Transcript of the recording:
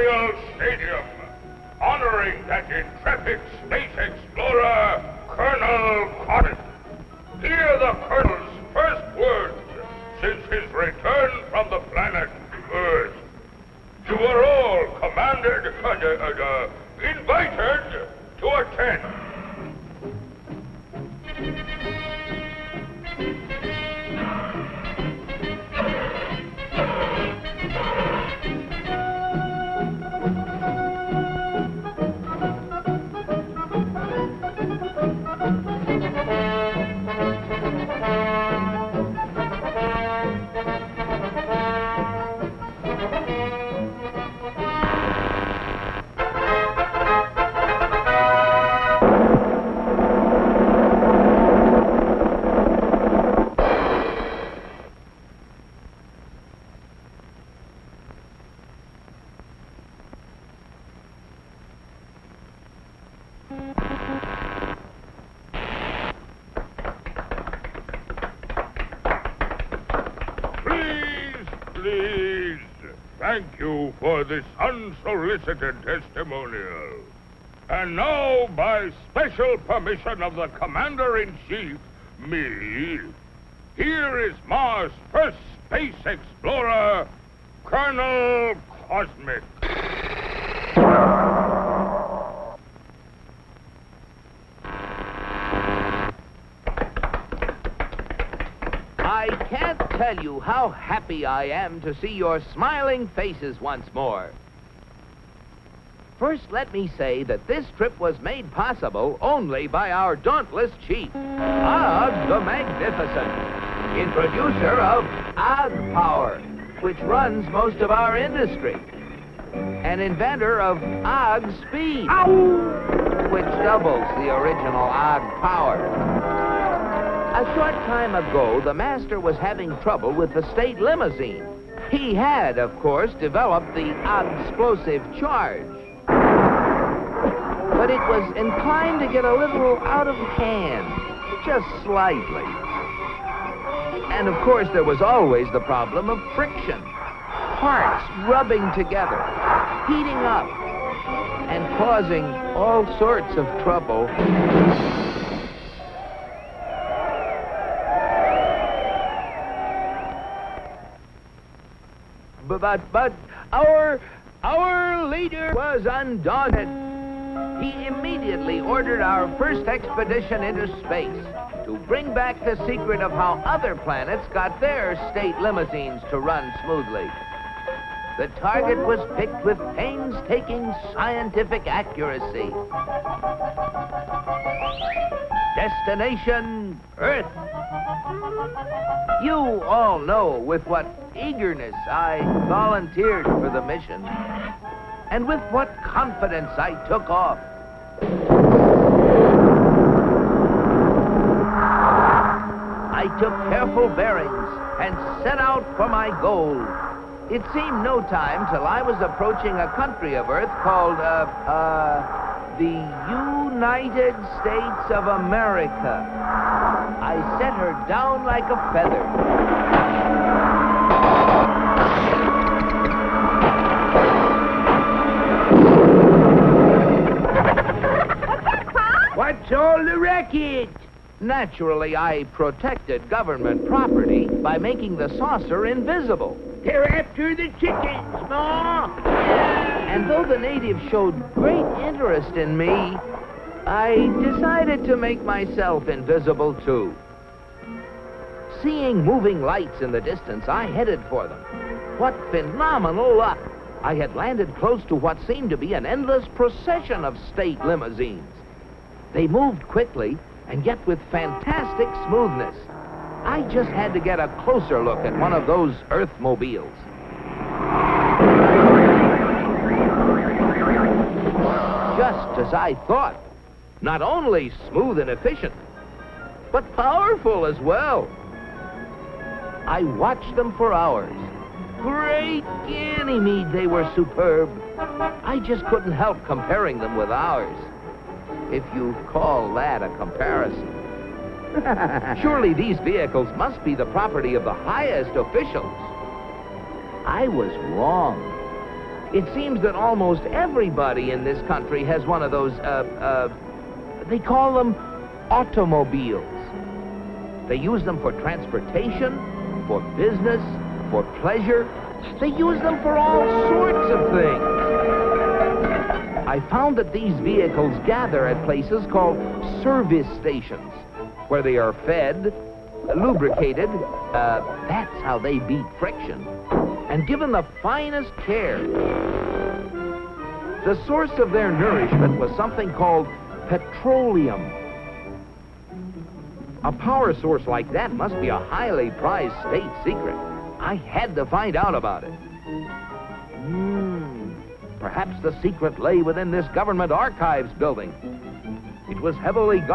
Memorial Stadium, honoring that intrepid space explorer, Colonel Cotton. Hear the Colonel's first words since his return from the planet Earth. You are all invited to attend. Please, thank you for this unsolicited testimonial. And now, by special permission of the Commander-in-Chief, me, here is Mars' first space explorer, Colonel Cosmic. I can't tell you how happy I am to see your smiling faces once more. First, let me say that this trip was made possible only by our dauntless chief, Og the Magnificent, introducer of Og Power, which runs most of our industry, and inventor of Og Speed, which doubles the original Og Power. A short time ago, the master was having trouble with the state limousine. He had, of course, developed the explosive charge. But it was inclined to get a little out of hand, just slightly. And, of course, there was always the problem of friction. Parts rubbing together, heating up, and causing all sorts of trouble. But our leader was undaunted. He immediately ordered our first expedition into space to bring back the secret of how other planets got their state limousines to run smoothly. The target was picked with painstaking scientific accuracy. Destination Earth. You all know with what eagerness I volunteered for the mission, and with what confidence I took off. I took careful bearings and set out for my goal. It seemed no time till I was approaching a country of Earth called, the United States of America. I set her down like a feather. What's all the racket? Naturally, I protected government property by making the saucer invisible. They're after the chickens, Ma! And though the natives showed great interest in me, I decided to make myself invisible, too. Seeing moving lights in the distance, I headed for them. What phenomenal luck! I had landed close to what seemed to be an endless procession of state limousines. They moved quickly, and yet with fantastic smoothness. I just had to get a closer look at one of those Earthmobiles. Just as I thought. Not only smooth and efficient, but powerful as well. I watched them for hours. Great Ganymede, they were superb. I just couldn't help comparing them with ours, if you call that a comparison. Surely these vehicles must be the property of the highest officials. I was wrong. It seems that almost everybody in this country has one of those, they call them automobiles. They use them for transportation, for business, for pleasure. They use them for all sorts of things. I found that these vehicles gather at places called service stations, where they are fed, lubricated, that's how they beat friction, and given the finest care. The source of their nourishment was something called petroleum. A power source like that must be a highly prized state secret. I had to find out about it. Perhaps the secret lay within this government archives building. It was heavily guarded.